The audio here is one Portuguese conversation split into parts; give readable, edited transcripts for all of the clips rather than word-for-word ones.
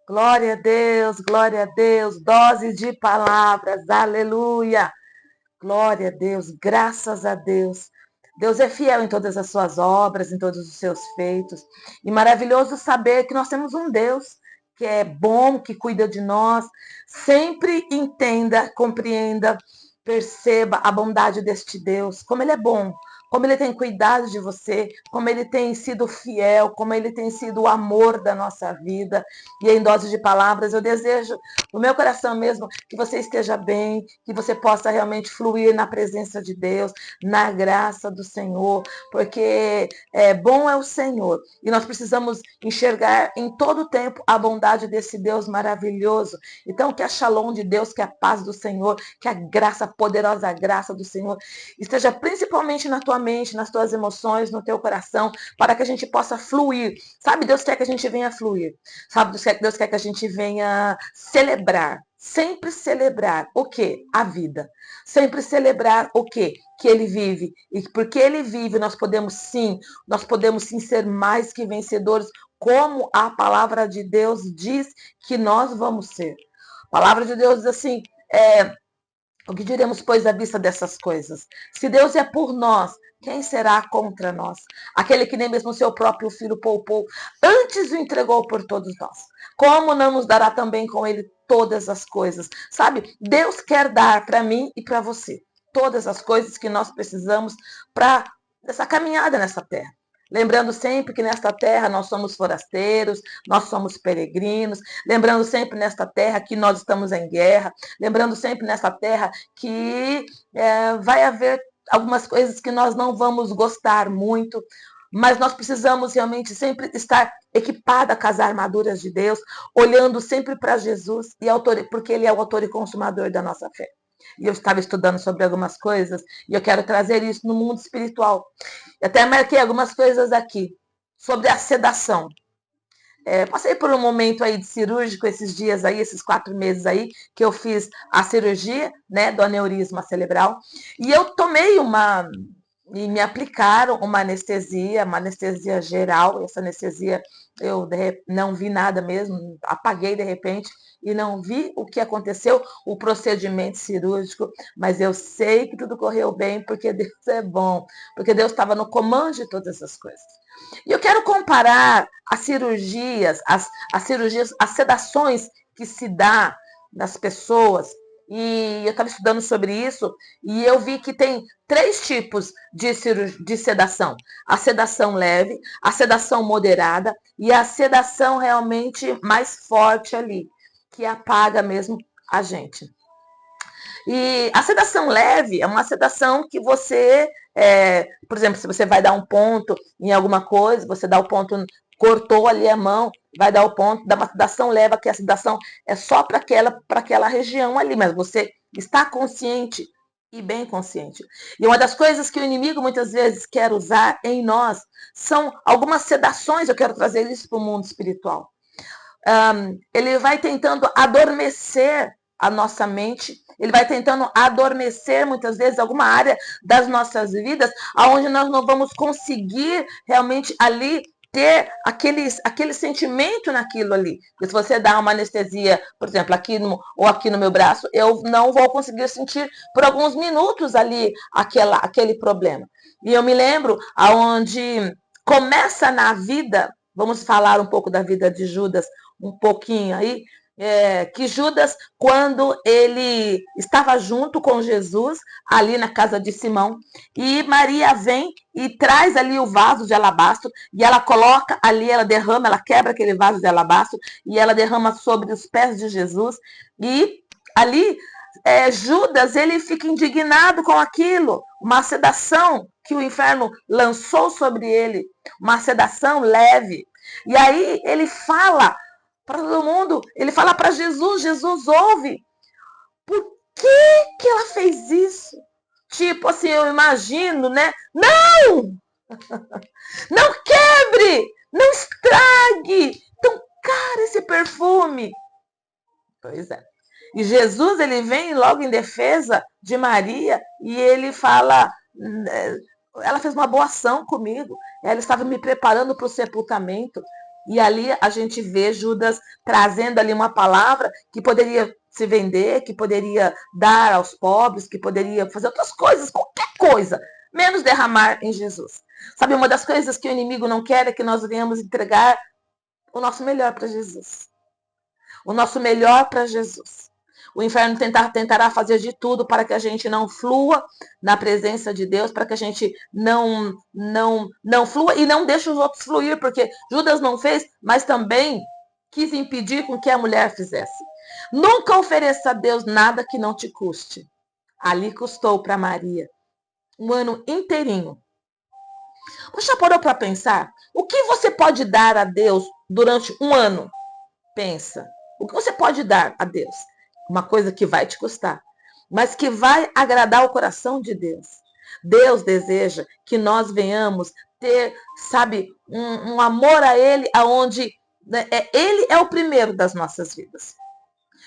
glória a Deus, dose de palavras, aleluia, glória a Deus, graças a Deus. Deus é fiel em todas as suas obras, em todos os seus feitos. E maravilhoso saber que nós temos um Deus que é bom, que cuida de nós. Sempre entenda, compreenda, perceba a bondade deste Deus, como Ele é bom, como Ele tem cuidado de você, como Ele tem sido fiel, como Ele tem sido o amor da nossa vida. E em dose de palavras, eu desejo, no meu coração mesmo, que você esteja bem, que você possa realmente fluir na presença de Deus, na graça do Senhor, porque bom é o Senhor. E nós precisamos enxergar em todo o tempo a bondade desse Deus maravilhoso. Então, que a shalom de Deus, que a paz do Senhor, que a graça, a poderosa graça do Senhor, esteja principalmente na tua mente, nas tuas emoções, no teu coração, para que a gente possa fluir. Sabe, Deus quer que a gente venha fluir. Sabe, Deus quer que a gente venha celebrar. Sempre celebrar o quê? A vida. Sempre celebrar o quê? Que Ele vive. E porque Ele vive, nós podemos sim ser mais que vencedores, como a palavra de Deus diz que nós vamos ser. A palavra de Deus diz assim, o que diremos, pois, à vista dessas coisas? Se Deus é por nós, quem será contra nós? Aquele que nem mesmo o seu próprio filho poupou, antes o entregou por todos nós. Como não nos dará também com ele todas as coisas? Sabe, Deus quer dar para mim e para você todas as coisas que nós precisamos para essa caminhada nessa terra. Lembrando sempre que nesta terra nós somos forasteiros, nós somos peregrinos. Lembrando sempre nesta terra que nós estamos em guerra. Lembrando sempre nesta terra que vai haver algumas coisas que nós não vamos gostar muito, mas nós precisamos realmente sempre estar equipada com as armaduras de Deus, olhando sempre para Jesus, porque Ele é o autor e consumador da nossa fé. E eu estava estudando sobre algumas coisas, e eu quero trazer isso no mundo espiritual. Eu até marquei algumas coisas aqui, sobre a sedação. Passei por um momento aí de cirúrgico esses dias aí, esses 4 meses aí, que eu fiz a cirurgia, né, do aneurisma cerebral, e eu tomei e me aplicaram uma anestesia geral. Essa anestesia eu não vi nada mesmo, apaguei de repente e não vi o que aconteceu, o procedimento cirúrgico, mas eu sei que tudo correu bem porque Deus é bom, porque Deus estava no comando de todas essas coisas. E eu quero comparar as sedações que se dá nas pessoas. E eu estava estudando sobre isso e eu vi que tem 3 tipos de sedação. A sedação leve, a sedação moderada e a sedação realmente mais forte ali, que apaga mesmo a gente. E a sedação leve é uma sedação que você, por exemplo, se você vai dar um ponto em alguma coisa, você dá o ponto, cortou ali a mão, vai dar o ponto, dá uma sedação leve, que a sedação é só para aquela região ali, mas você está consciente e bem consciente. E uma das coisas que o inimigo muitas vezes quer usar em nós são algumas sedações. Eu quero trazer isso para o mundo espiritual. Ele vai tentando adormecer a nossa mente, ele vai tentando adormecer muitas vezes alguma área das nossas vidas, aonde nós não vamos conseguir realmente ali ter aquele sentimento naquilo ali. Porque se você dá uma anestesia, por exemplo, aqui no meu braço, eu não vou conseguir sentir por alguns minutos ali aquele problema. E eu me lembro aonde começa na vida, vamos falar um pouco da vida de Judas, um pouquinho aí, que Judas, quando ele estava junto com Jesus, ali na casa de Simão, e Maria vem e traz ali o vaso de alabastro, e ela coloca ali, ela derrama, ela quebra aquele vaso de alabastro, e ela derrama sobre os pés de Jesus, e ali Judas, ele fica indignado com aquilo, uma sedação que o inferno lançou sobre ele, uma sedação leve. E aí ele fala para todo mundo, ele fala para Jesus, Jesus ouve, por que ela fez isso? Tipo assim, eu imagino, né? Não! Não quebre! Não estrague! Tão caro esse perfume. Pois é. E Jesus, ele vem logo em defesa de Maria e ele fala, ela fez uma boa ação comigo, ela estava me preparando para o sepultamento. E ali a gente vê Judas trazendo ali uma palavra que poderia se vender, que poderia dar aos pobres, que poderia fazer outras coisas, qualquer coisa, menos derramar em Jesus. Sabe, uma das coisas que o inimigo não quer é que nós venhamos entregar o nosso melhor para Jesus. O nosso melhor para Jesus. O inferno tentará fazer de tudo para que a gente não flua na presença de Deus, para que a gente não flua e não deixe os outros fluir, porque Judas não fez, mas também quis impedir com que a mulher fizesse. Nunca ofereça a Deus nada que não te custe. Ali custou para Maria um ano inteirinho. Você já parou para pensar? O que você pode dar a Deus durante um ano? Pensa. O que você pode dar a Deus? Uma coisa que vai te custar, mas que vai agradar o coração de Deus. Deus deseja que nós venhamos ter, sabe, um amor a Ele, aonde, né, Ele é o primeiro das nossas vidas.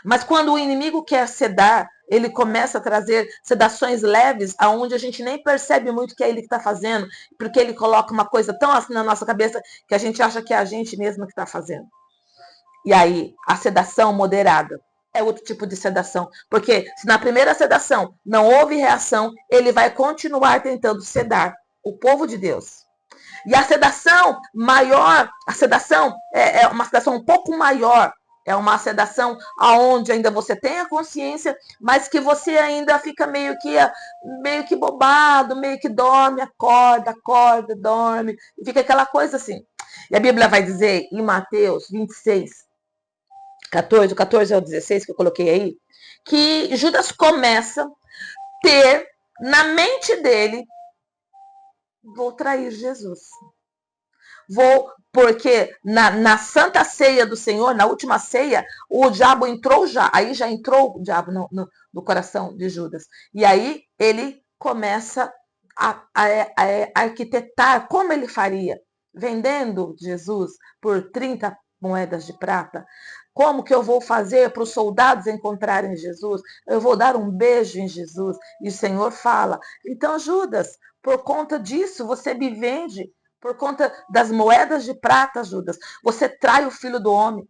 Mas quando o inimigo quer sedar, ele começa a trazer sedações leves, aonde a gente nem percebe muito que é ele que está fazendo, porque ele coloca uma coisa tão assim na nossa cabeça que a gente acha que é a gente mesmo que está fazendo. E aí, a sedação moderada é outro tipo de sedação. Porque se na primeira sedação não houve reação, ele vai continuar tentando sedar o povo de Deus. E a sedação maior, a sedação é uma sedação um pouco maior. É uma sedação aonde ainda você tem a consciência, mas que você ainda fica meio que bobado, meio que dorme, acorda, dorme. E fica aquela coisa assim. E a Bíblia vai dizer em Mateus 26, 14 ao 16, que eu coloquei aí, que Judas começa a ter na mente dele, vou trair Jesus. Porque na Santa Ceia do Senhor, na última ceia, o diabo entrou já. Aí já entrou o diabo no coração de Judas. E aí ele começa a arquitetar como ele faria. Vendendo Jesus por 30 moedas de prata. Como que eu vou fazer para os soldados encontrarem Jesus? Eu vou dar um beijo em Jesus. E o Senhor fala, então Judas, por conta disso, você me vende. Por conta das moedas de prata, Judas, você trai o filho do homem.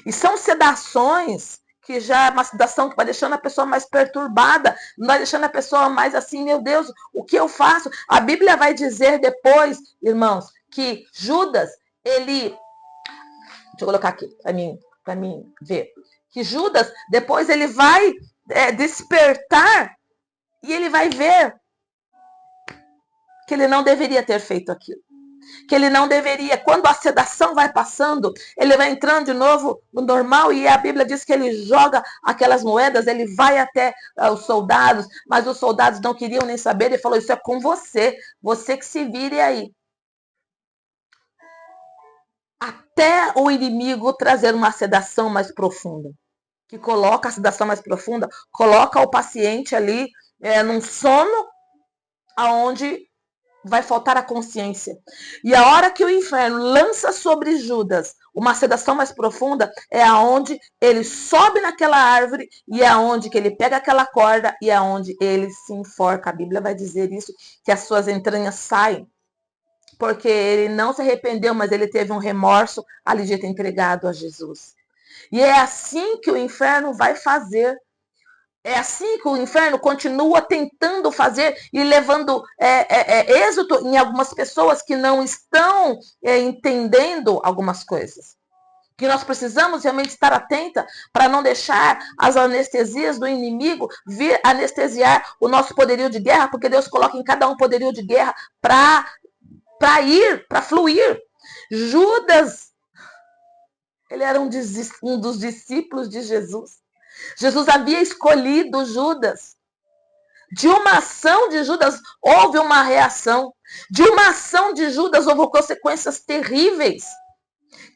E são sedações que já é uma sedação que vai deixando a pessoa mais perturbada, vai deixando a pessoa mais assim, meu Deus, o que eu faço? A Bíblia vai dizer depois, irmãos, que Judas, ele... Deixa eu colocar aqui para mim ver. Que Judas, depois ele vai despertar e ele vai ver que ele não deveria ter feito aquilo. Que ele não deveria, quando a sedação vai passando, ele vai entrando de novo no normal, e a Bíblia diz que ele joga aquelas moedas, ele vai até os soldados, mas os soldados não queriam nem saber, ele falou, isso é com você que se vire aí. Até o inimigo trazer uma sedação mais profunda, que coloca a sedação mais profunda, coloca o paciente ali num sono, aonde vai faltar a consciência. E a hora que o inferno lança sobre Judas uma sedação mais profunda, é aonde ele sobe naquela árvore, e é aonde que ele pega aquela corda, e é aonde ele se enforca. A Bíblia vai dizer isso, que as suas entranhas saem. Porque ele não se arrependeu, mas ele teve um remorso ali de ter entregado a Jesus. E é assim que o inferno vai fazer. É assim que o inferno continua tentando fazer e levando êxito em algumas pessoas que não estão entendendo algumas coisas. Que nós precisamos realmente estar atenta para não deixar as anestesias do inimigo vir anestesiar o nosso poderio de guerra, porque Deus coloca em cada um poderio de guerra para fluir. Judas, ele era um dos discípulos de Jesus. Jesus havia escolhido Judas. De uma ação de Judas houve uma reação. De uma ação de Judas houve consequências terríveis.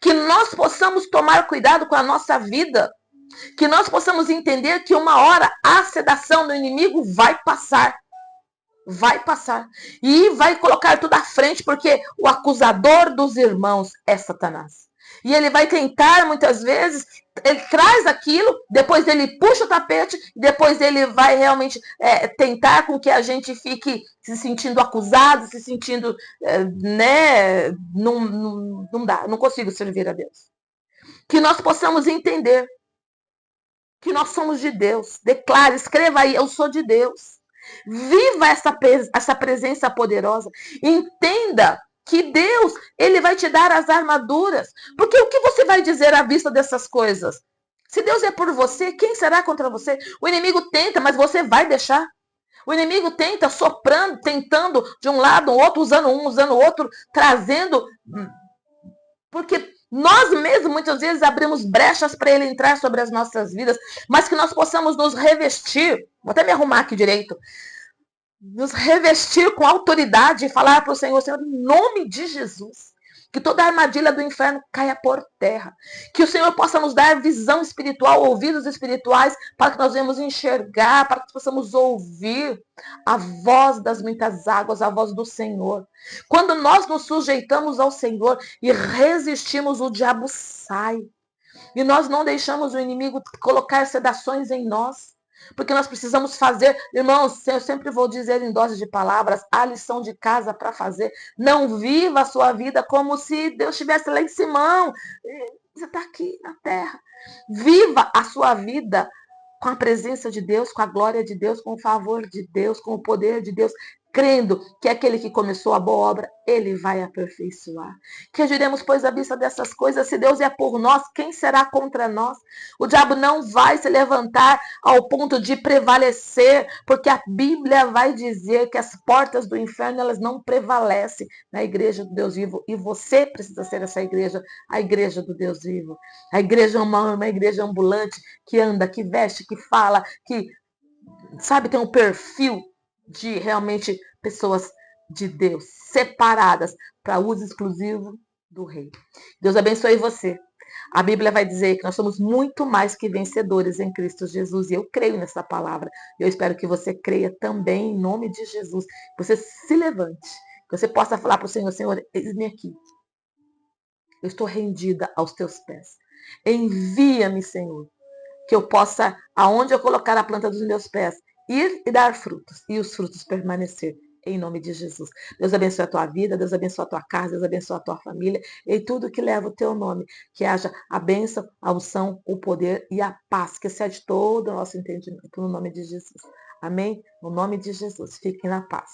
Que nós possamos tomar cuidado com a nossa vida. Que nós possamos entender que uma hora a sedação do inimigo vai passar. Vai passar. E vai colocar tudo à frente, porque o acusador dos irmãos é Satanás. E ele vai tentar, muitas vezes, ele traz aquilo, depois ele puxa o tapete, depois ele vai realmente tentar com que a gente fique se sentindo acusado, se sentindo, né, não dá, não consigo servir a Deus. Que nós possamos entender que nós somos de Deus. Declare, escreva aí, eu sou de Deus. Viva essa presença poderosa. Entenda que Deus, ele vai te dar as armaduras. Porque o que você vai dizer à vista dessas coisas? Se Deus é por você, quem será contra você? O inimigo tenta, mas você vai deixar? O inimigo tenta soprando, tentando de um lado, outro, usando um, usando o outro, trazendo. Porque nós mesmos, muitas vezes, abrimos brechas para ele entrar sobre as nossas vidas, mas que nós possamos nos revestir. Vou até me arrumar aqui direito. Nos revestir com autoridade e falar para o Senhor, Senhor, em nome de Jesus, que toda armadilha do inferno caia por terra. Que o Senhor possa nos dar visão espiritual, ouvidos espirituais, para que nós venhamos enxergar, para que possamos ouvir a voz das muitas águas, a voz do Senhor. Quando nós nos sujeitamos ao Senhor e resistimos, o diabo sai. E nós não deixamos o inimigo colocar sedações em nós. Porque nós precisamos fazer, irmãos, eu sempre vou dizer em doses de palavras, a lição de casa para fazer. Não viva a sua vida como se Deus estivesse lá em cima. Você está aqui na terra. Viva a sua vida com a presença de Deus, com a glória de Deus, com o favor de Deus, com o poder de Deus, crendo que aquele que começou a boa obra, ele vai aperfeiçoar. Que agiremos, pois, à vista dessas coisas. Se Deus é por nós, quem será contra nós? O diabo não vai se levantar ao ponto de prevalecer, porque a Bíblia vai dizer que as portas do inferno, elas não prevalecem na igreja do Deus vivo. E você precisa ser essa igreja, a igreja do Deus vivo. A igreja é uma igreja ambulante, que anda, que veste, que fala, que, sabe, tem um perfil de realmente pessoas de Deus, separadas para uso exclusivo do Rei. Deus abençoe você. A Bíblia vai dizer que nós somos muito mais que vencedores em Cristo Jesus. E eu creio nessa palavra. Eu espero que você creia também em nome de Jesus. Que você se levante. Que você possa falar para o Senhor, Senhor, eis-me aqui. Eu estou rendida aos teus pés. Envia-me, Senhor. Que eu possa, aonde eu colocar a planta dos meus pés, ir e dar frutos, e os frutos permanecer, em nome de Jesus. Deus abençoe a tua vida, Deus abençoe a tua casa, Deus abençoe a tua família, e tudo que leva o teu nome, que haja a bênção, a unção, o poder e a paz, que excede todo o nosso entendimento, no nome de Jesus. Amém? No nome de Jesus. Fiquem na paz.